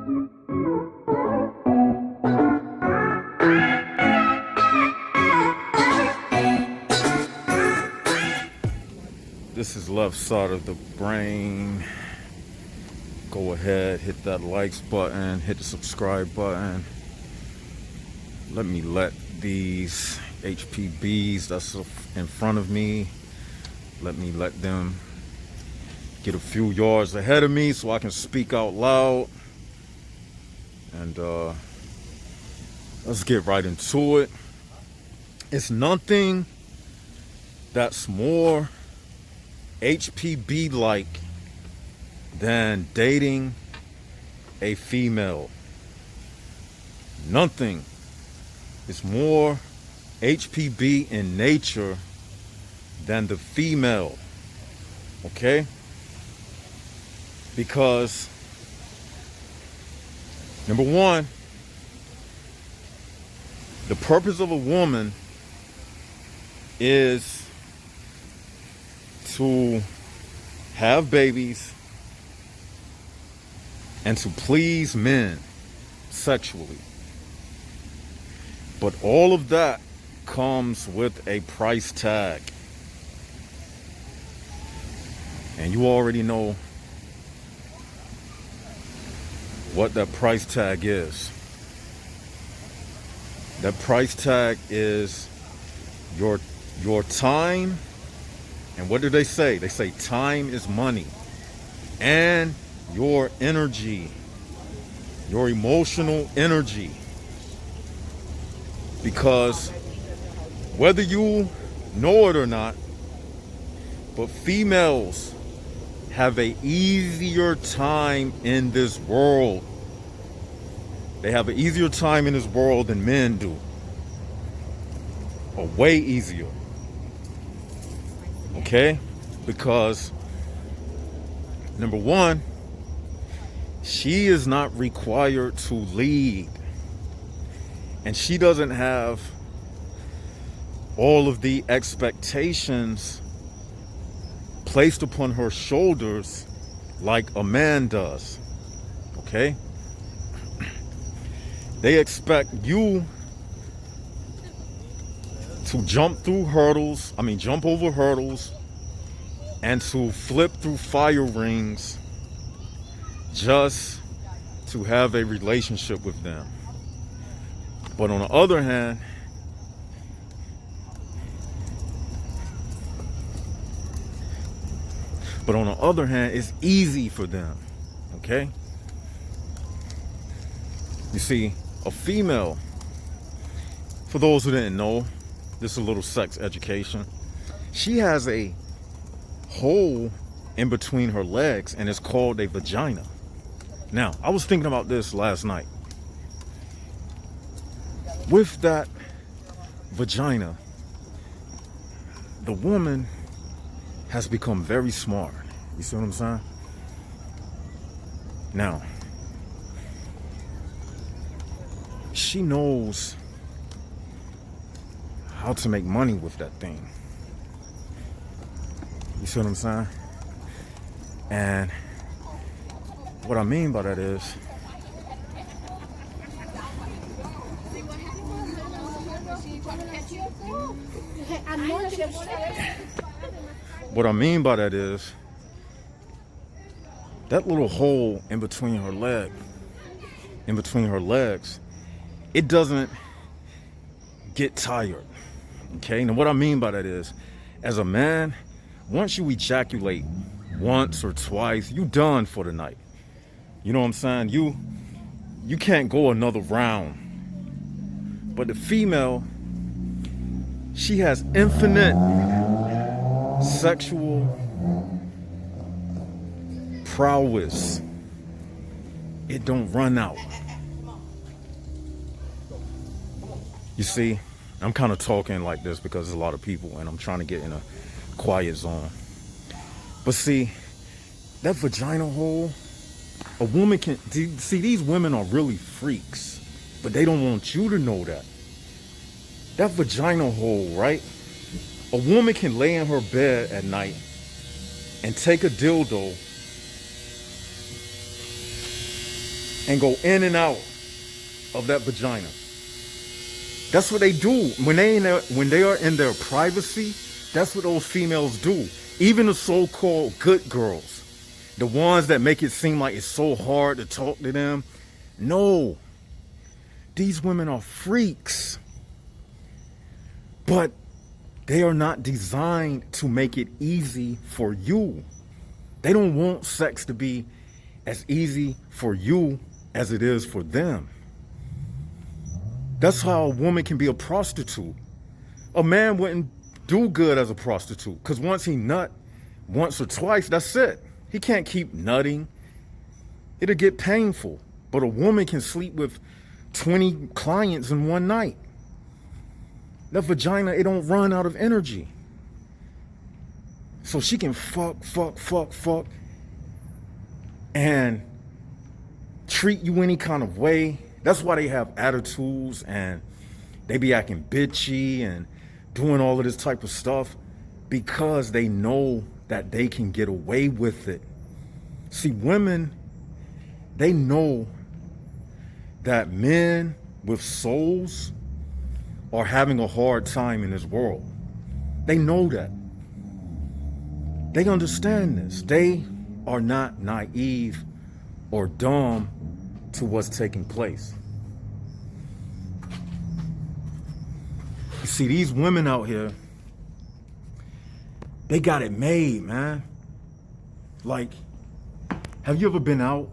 This is left side of the brain. Go ahead, hit that likes button, hit the subscribe button. Let me let these HPBs that's in front of me, let them get a few yards ahead of me so I can speak out loud. And let's get right into it. It's nothing that's more HPB like than dating a female. Nothing is more HPB in nature than the female. Okay? Because number one, the purpose of a woman is to have babies and to please men sexually. But all of that comes with a price tag. And you already know what that price tag is. That price tag is your time. And what do they say? They say time is money. And your energy, your emotional energy. Because whether you know it or not, but females have an easier time in this world. They have an easier time in this world than men do. Or way easier. Okay? Because number one, she is not required to lead. And she doesn't have all of the expectations placed upon her shoulders like a man does. Okay? They expect you to jump over hurdles and to flip through fire rings just to have a relationship with them. But on the other hand, it's easy for them. Okay? You see, a female, for those who didn't know, this is a little sex education. She has a hole in between her legs and it's called a vagina. Now, I was thinking about this last night. With that vagina, the woman has become very smart. You see what I'm saying? Now, she knows how to make money with that thing. You see what I'm saying? And what I mean by that is, that little hole in between her legs, it doesn't get tired. Okay? Now what I mean by that is, as a man, once you ejaculate once or twice, you done for the night. You know what I'm saying? You can't go another round. But the female, she has infinite sexual prowess. It don't run out. You see, I'm kind of talking like this because there's a lot of people and I'm trying to get in a quiet zone. But see, that vagina hole, a woman can see, these women are really freaks, but they don't want you to know that. That vagina hole, right? A woman can lay in her bed at night and take a dildo and go in and out of that vagina. That's what they do when they are in their privacy. That's what those females do. Even the so-called good girls, the ones that make it seem like it's so hard to talk to them. No, these women are freaks, but they are not designed to make it easy for you. They don't want sex to be as easy for you as it is for them. That's how a woman can be a prostitute. A man wouldn't do good as a prostitute, because once he nut once or twice, that's it. He can't keep nutting. It'll get painful. But a woman can sleep with 20 clients in one night. That vagina, it don't run out of energy. So she can fuck, and treat you any kind of way. That's why they have attitudes and they be acting bitchy and doing all of this type of stuff, because they know that they can get away with it. See, women, they know that men with souls are having a hard time in this world. They know that. They understand this. They are not naive or dumb to what's taking place. You see, these women out here, they got it made, man. Like, have you ever been out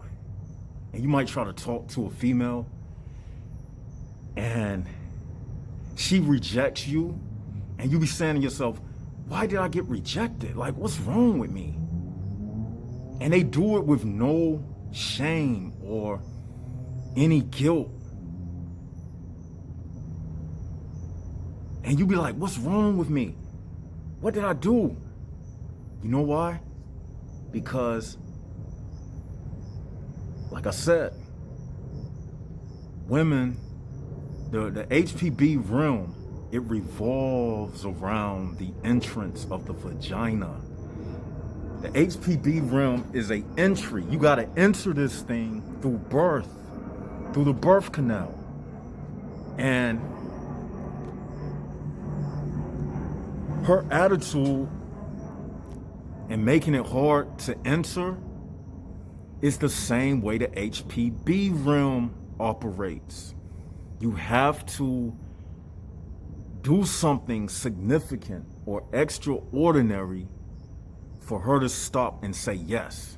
and you might try to talk to a female and she rejects you, and you be saying to yourself, why did I get rejected? Like, what's wrong with me? And they do it with no shame or any guilt. And you be like, what's wrong with me? What did I do? You know why? Because, like I said, women, the HPB realm, it revolves around the entrance of the vagina. The HPB realm is an entry. You got to enter this thing through birth, through the birth canal. And her attitude and making it hard to enter is the same way the HPB realm operates. You have to do something significant or extraordinary for her to stop and say yes,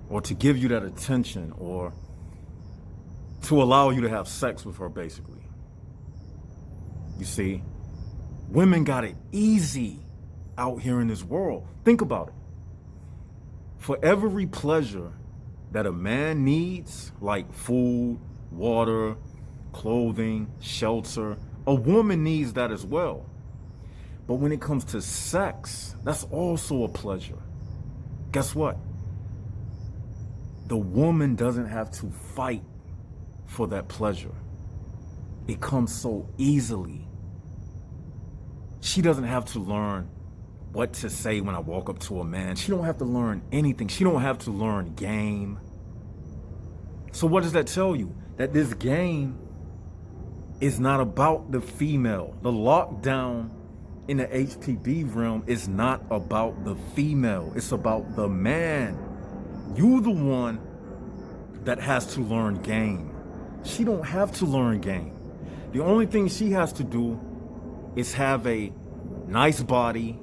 or to give you that attention, or to allow you to have sex with her, basically. You see, women got it easy out here in this world. Think about it. For every pleasure that a man needs, like food, water, clothing, shelter, a woman needs that as well. But when it comes to sex, that's also a pleasure. Guess what? The woman doesn't have to fight for that pleasure. It comes so easily. She doesn't have to learn what to say when I walk up to a man. She don't have to learn anything. She don't have to learn game. So what does that tell you? That this game is not about the female. The lockdown in the HPB realm is not about the female. It's about the man. You the one that has to learn game. She don't have to learn game. The only thing she has to do is have a nice body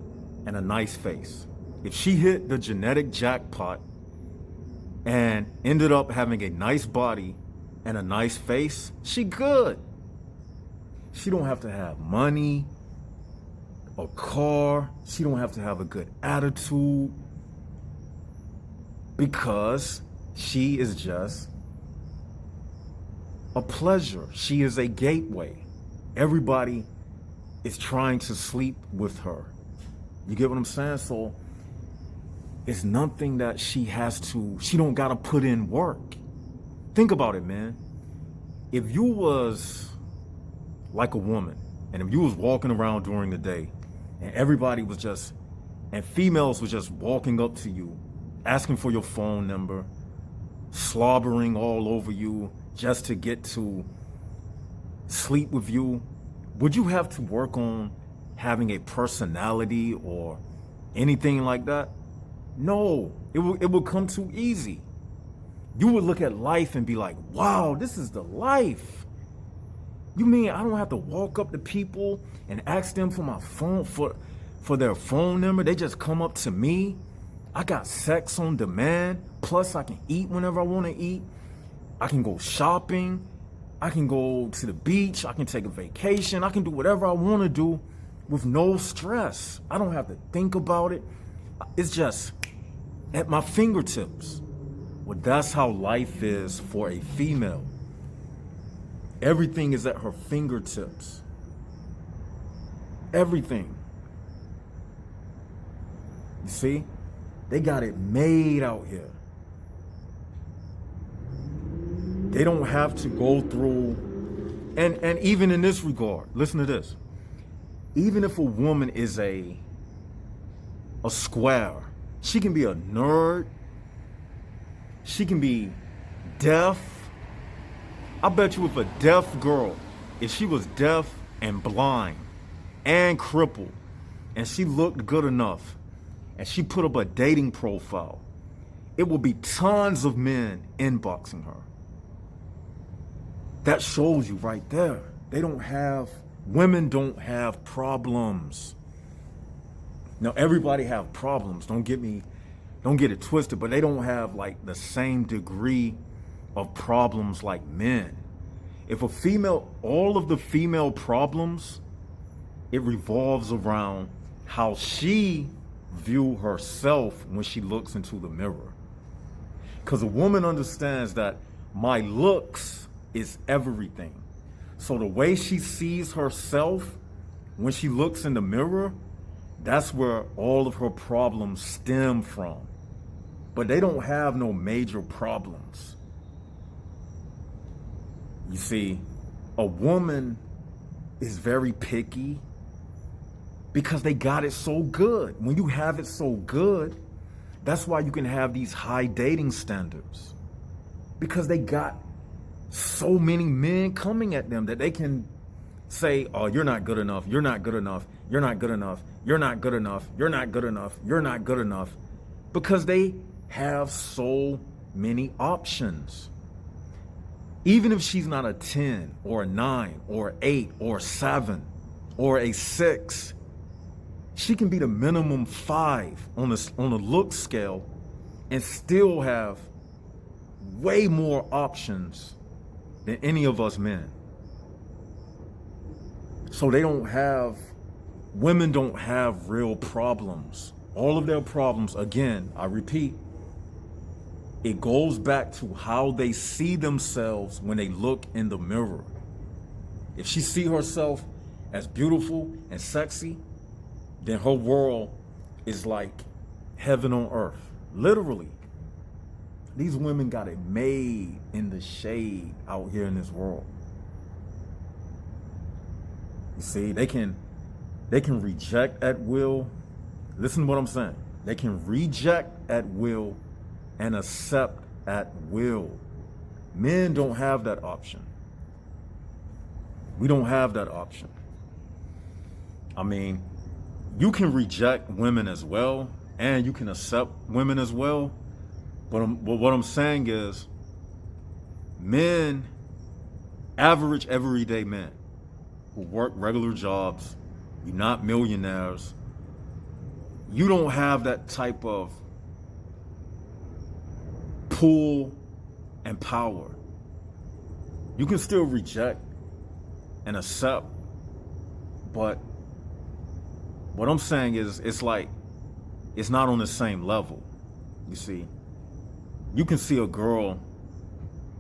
and a nice face. If she hit the genetic jackpot and ended up having a nice body and a nice face, she good. She don't have to have money, a car. She don't have to have a good attitude, because she is just a pleasure. She is a gateway. Everybody is trying to sleep with her. You get what I'm saying? So it's nothing that she don't gotta put in work. Think about it, man. If you was like a woman, and if you was walking around during the day, and everybody was and females was just walking up to you, asking for your phone number, slobbering all over you just to get to sleep with you, would you have to work on having a personality or anything like that? No, it would come too easy. You would look at life and be like, wow, this is the life. You mean I don't have to walk up to people and ask them for my phone, for their phone number? They just come up to me. I got sex on demand. Plus I can eat whenever I want to eat. I can go shopping. I can go to the beach. I can take a vacation. I can do whatever I want to do with no stress. I don't have to think about it. It's just at my fingertips. Well, that's how life is for a female. Everything is at her fingertips. Everything. You see? They got it made out here. They don't have to go through, and even in this regard, listen to this. Even if a woman is a square, she can be a nerd, she can be deaf. I bet you if a deaf girl, if she was deaf and blind and crippled, and she looked good enough, and she put up a dating profile, it will be tons of men inboxing her. That shows you right there. Women don't have problems. Now, everybody have problems. Don't get it twisted, but they don't have like the same degree of problems like men. If a female, all of the female problems, it revolves around how she view herself when she looks into the mirror. Because a woman understands that my looks is everything. So the way she sees herself when she looks in the mirror, that's where all of her problems stem from. But they don't have no major problems. You see, a woman is very picky because they got it so good. When you have it so good, that's why you can have these high dating standards. Because they got so many men coming at them that they can say, oh, you're not good enough, you're not good enough, you're not good enough, you're not good enough, you're not good enough, you're not good enough. Because they have so many options. Even if she's not a 10 or a 9 or an 8 or a 7 or a 6, she can be the minimum 5 on a look scale and still have way more options than any of us men. So women don't have real problems. All of their problems, again, I repeat, it goes back to how they see themselves when they look in the mirror. If she see herself as beautiful and sexy, then her world is like heaven on earth. Literally. These women got it made in the shade out here in this world. You see, they can reject at will. Listen to what I'm saying. They can reject at will and accept at will. Men don't have that option. We don't have that option. I mean, you can reject women as well, and you can accept women as well. But what I'm saying is, men, average everyday men who work regular jobs, you're not millionaires, you don't have that type of pull and power. You can still reject and accept, but what I'm saying is, it's not on the same level. You see, you can see a girl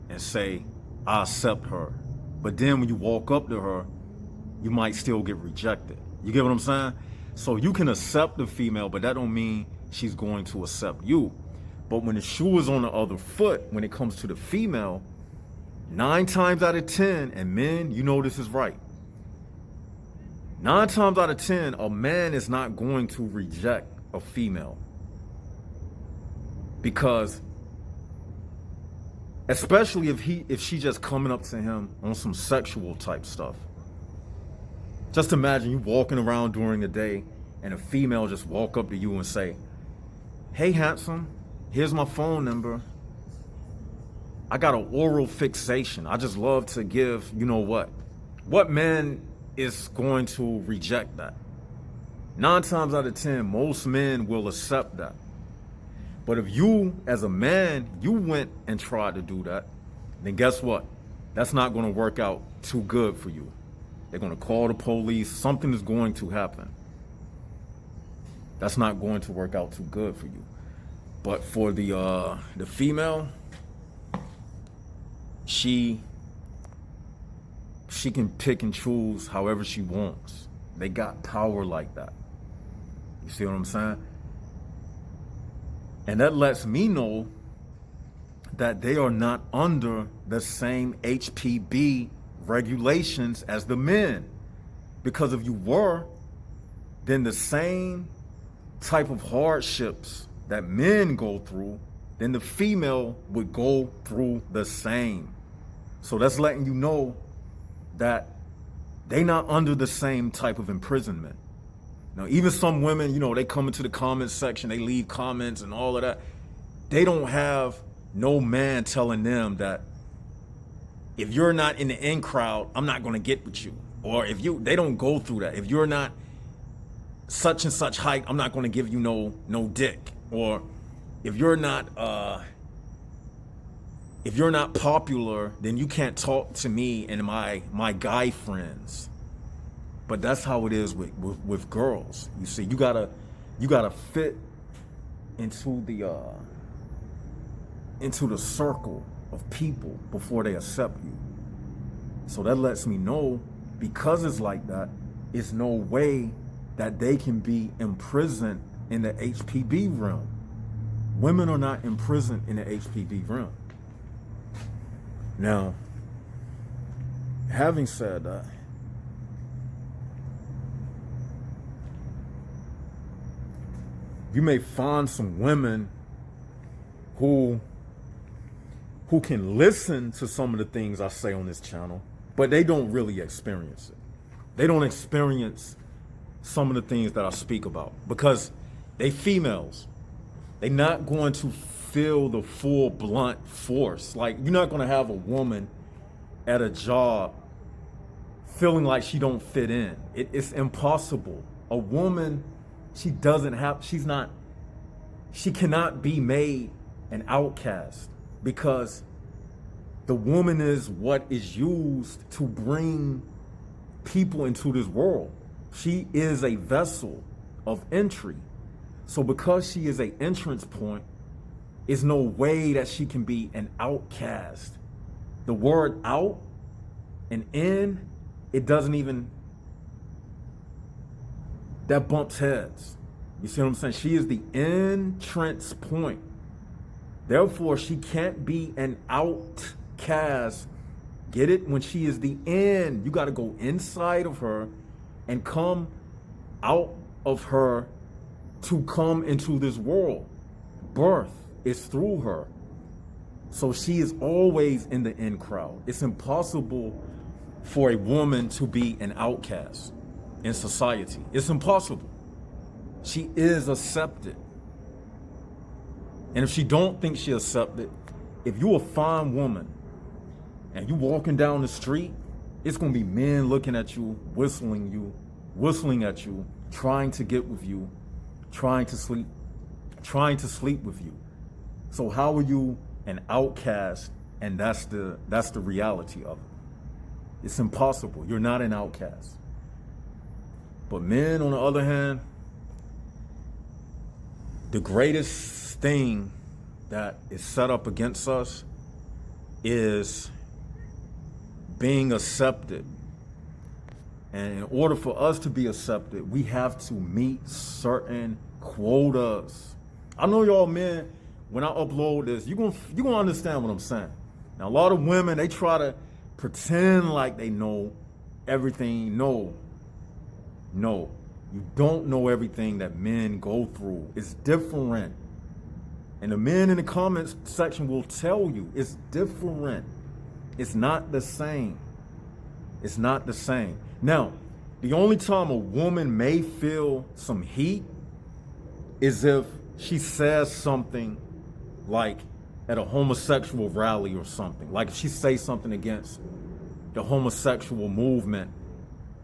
and say, I accept her. But then when you walk up to her, you might still get rejected. You get what I'm saying? So you can accept the female, but that don't mean she's going to accept you. But when the shoe is on the other foot, when it comes to the female, 9 times out of 10, and men, you know this is right, 9 times out of 10, a man is not going to reject a female. Because Especially if she just coming up to him on some sexual type stuff. Just imagine you walking around during the day and a female just walk up to you and say, "Hey, handsome, here's my phone number. I got an oral fixation. I just love to give, you know what?" What man is going to reject that? 9 times out of 10, most men will accept that. But if you, as a man, you went and tried to do that, then guess what? That's not going to work out too good for you. They're going to call the police. Something is going to happen. That's not going to work out too good for you. But for the female, she can pick and choose however she wants. They got power like that. You see what I'm saying? And that lets me know that they are not under the same HPB regulations as the men. Because if you were, then the same type of hardships that men go through, then the female would go through the same. So that's letting you know that they not under the same type of imprisonment. Now, even some women, they come into the comments section, they leave comments and all of that. They don't have no man telling them that if you're not in the in crowd, I'm not going to get with you. Or they don't go through that. If you're not such and such height, I'm not going to give you no dick. Or if you're not popular, then you can't talk to me and my guy friends. But that's how it is with girls. You see, you gotta fit into the circle of people before they accept you. So that lets me know, because it's like that, it's no way that they can be imprisoned in the HPB realm. Women are not imprisoned in the HPB realm. Now, having said that, you may find some women who can listen to some of the things I say on this channel, but they don't really experience it. They don't experience some of the things that I speak about because they females. They're not going to feel the full blunt force. Like, you're not going to have a woman at a job feeling like she don't fit in. It's impossible. A woman, she cannot be made an outcast, because the woman is what is used to bring people into this world. She is a vessel of entry. So because she is an entrance point, there's no way that she can be an outcast. The word out and in, it doesn't even, that bumps heads. You see what I'm saying? She is the entrance point. Therefore, she can't be an outcast. Get it? When she is the in, you got to go inside of her and come out of her to come into this world. Birth is through her. So she is always in the in crowd. It's impossible for a woman to be an outcast in society. It's impossible. She is accepted. And if she don't think she accepted, if you a fine woman and you walking down the street, it's gonna be men looking at you, whistling at you, trying to get with you, trying to sleep with you. So how are you an outcast? And that's the reality of it. It's impossible. You're not an outcast. But men, on the other hand, the greatest thing that is set up against us is being accepted. And in order for us to be accepted, we have to meet certain quotas. I know y'all men, when I upload this, you're gonna understand what I'm saying. Now, a lot of women, they try to pretend like they know everything. No, you don't know everything that men go through. It's different. And the men in the comments section will tell you it's different. It's not the same. It's not the same. Now, the only time a woman may feel some heat is if she says something like at a homosexual rally or something. Like if she says something against the homosexual movement.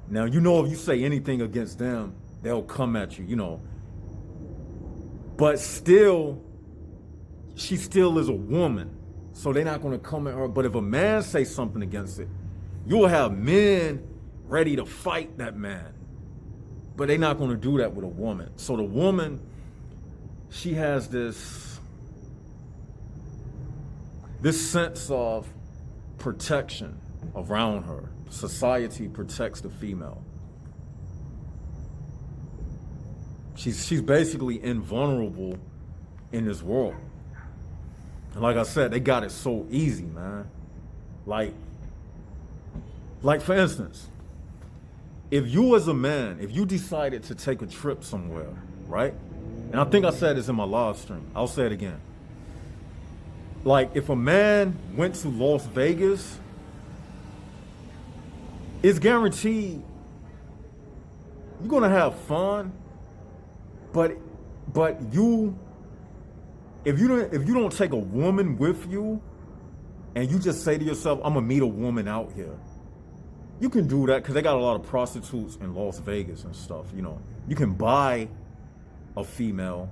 Now, you know, if you say anything against them, they'll come at you, you know. But still, she still is a woman. So they're not going to come at her. But if a man says something against it, you'll have men ready to fight that man. But they're not going to do that with a woman. So the woman, she has this sense of protection around her. Society protects the female. She's basically invulnerable in this world. And like I said, they got it so easy, man. Like for instance, if you as a man, if you decided to take a trip somewhere, right? And I think I said this in my live stream. I'll say it again. Like if a man went to Las Vegas, it's guaranteed you're gonna have fun, but if you don't take a woman with you and you just say to yourself, I'm gonna meet a woman out here, you can do that because they got a lot of prostitutes in Las Vegas and stuff, you know. You can buy a female,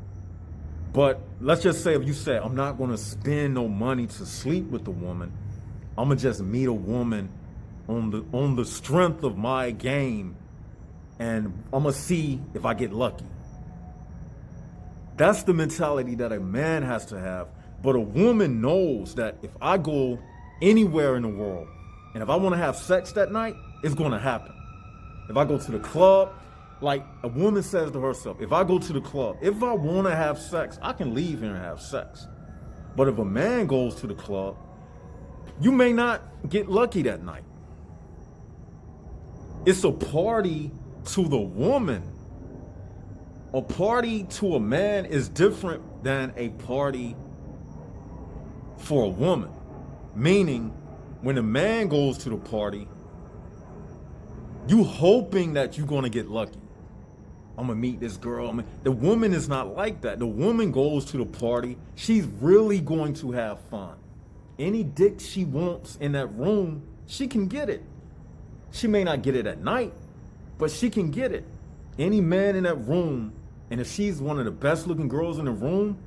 but let's just say if you say, I'm not gonna spend no money to sleep with the woman, I'm gonna just meet a woman on the strength of my game, and I'm gonna see if I get lucky. That's the mentality that a man has to have. But a woman knows that if I go anywhere in the world, and if I want to have sex that night, it's going to happen. If I go to the club, like a woman says to herself, if I go to the club, if I want to have sex, I can leave here and have sex. But if a man goes to the club, you may not get lucky that night. It's a party to the woman. A party to a man is different than a party for a woman. Meaning, when a man goes to the party, you hoping that you're gonna get lucky. I'm gonna meet this girl. The woman is not like that. The woman goes to the party, she's really going to have fun. Any dick she wants in that room, she can get it. She may not get it at night, but she can get it. Any man in that room, and if she's one of the best looking girls in the room,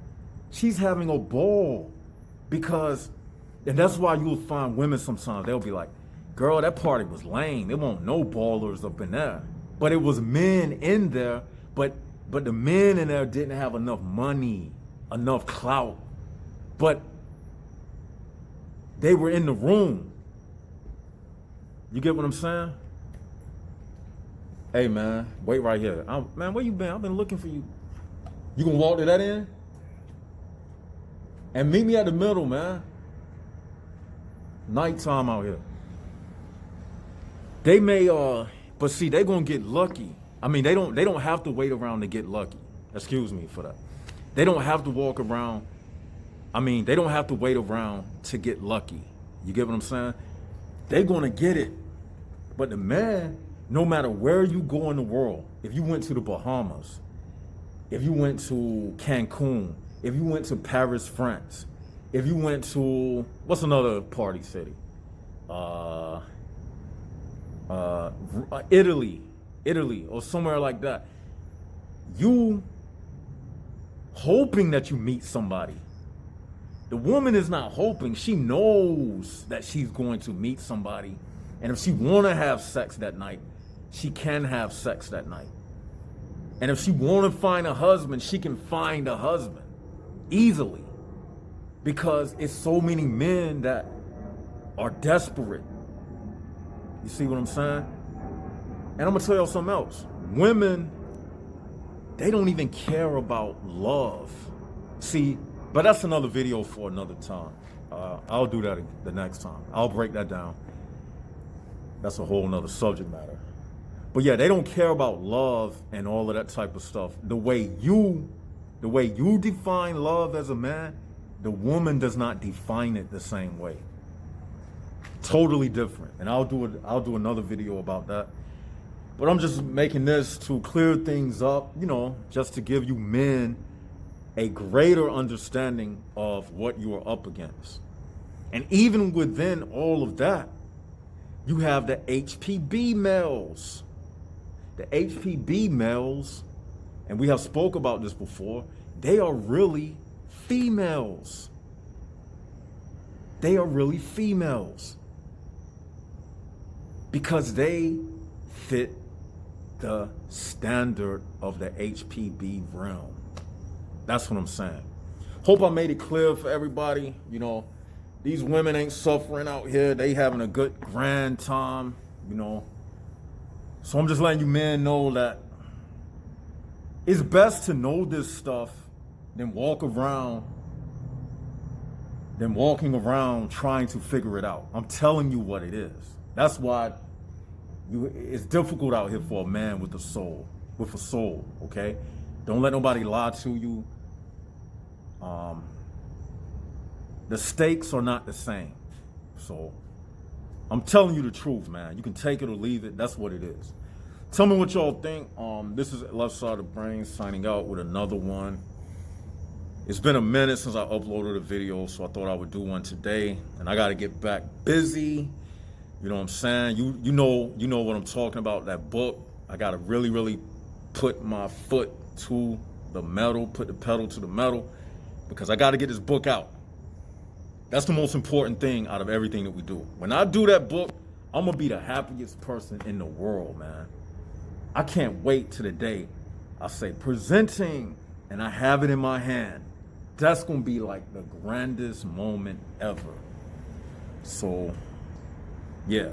she's having a ball. Because, and that's why you'll find women sometimes, they'll be like, girl, that party was lame. There weren't no ballers up in there. But it was men in there, but the men in there didn't have enough money, enough clout. But they were in the room. You get what I'm saying? Hey, man, wait right here. Man, where you been? I've been looking for you. You gonna walk to that end? And meet me at the middle, man. Nighttime out here. They may, but see, they gonna get lucky. I mean, they don't have to wait around to get lucky. Excuse me for that. They don't have to walk around. I mean, they don't have to wait around to get lucky. You get what I'm saying? They're gonna get it. But the man, no matter where you go in the world, if you went to the Bahamas, if you went to Cancun, if you went to Paris, France, if you went to, what's another party city? Italy, or somewhere like that. You hoping that you meet somebody. The woman is not hoping. She knows that she's going to meet somebody. And if she want to have sex that night, she can have sex that night. And if she want to find a husband, she can find a husband easily. Because it's so many men that are desperate. You see what I'm saying? And I'm going to tell y'all something else. Women, they don't even care about love. See, but that's another video for another time. I'll do that the next time. I'll break that down. That's a whole nother subject matter. But yeah, they don't care about love and all of that type of stuff the way you The way you define love as a man, the woman does not define it the same way. Totally different. And I'll do another video about that. But I'm just making this to clear things up, you know, just to give you men a greater understanding of what you are up against. And even within all of that, you have the HPB males. The HPB males, and we have spoke about this before, they are really females. They are really females. Because they fit the standard of the HPB realm. That's what I'm saying. Hope I made it clear for everybody. You know, these women ain't suffering out here. They having a good grand time, you know. So I'm just letting you men know that it's best to know this stuff than walking around trying to figure it out. I'm telling you what it is. That's why it's difficult out here for a man with a soul, okay? Don't let nobody lie to you. The stakes are not the same. So I'm telling you the truth, man. You can take it or leave it. That's what it is. Tell me what y'all think. This is Left Side of the Brain signing out with another one. It's been a minute since I uploaded a video, so I thought I would do one today. And I got to get back busy. You know what I'm saying? You know what I'm talking about, that book. I got to really put my foot to the metal, put the pedal to the metal, because I got to get this book out. That's the most important thing out of everything that we do. When I do that book, I'm going to be the happiest person in the world, man. I can't wait to the day I say presenting and I have it in my hand. That's going to be like the grandest moment ever. So, yeah.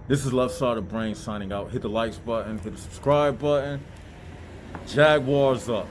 This is Left Side of the Brain signing out. Hit the likes button, hit the subscribe button. Jaguars up.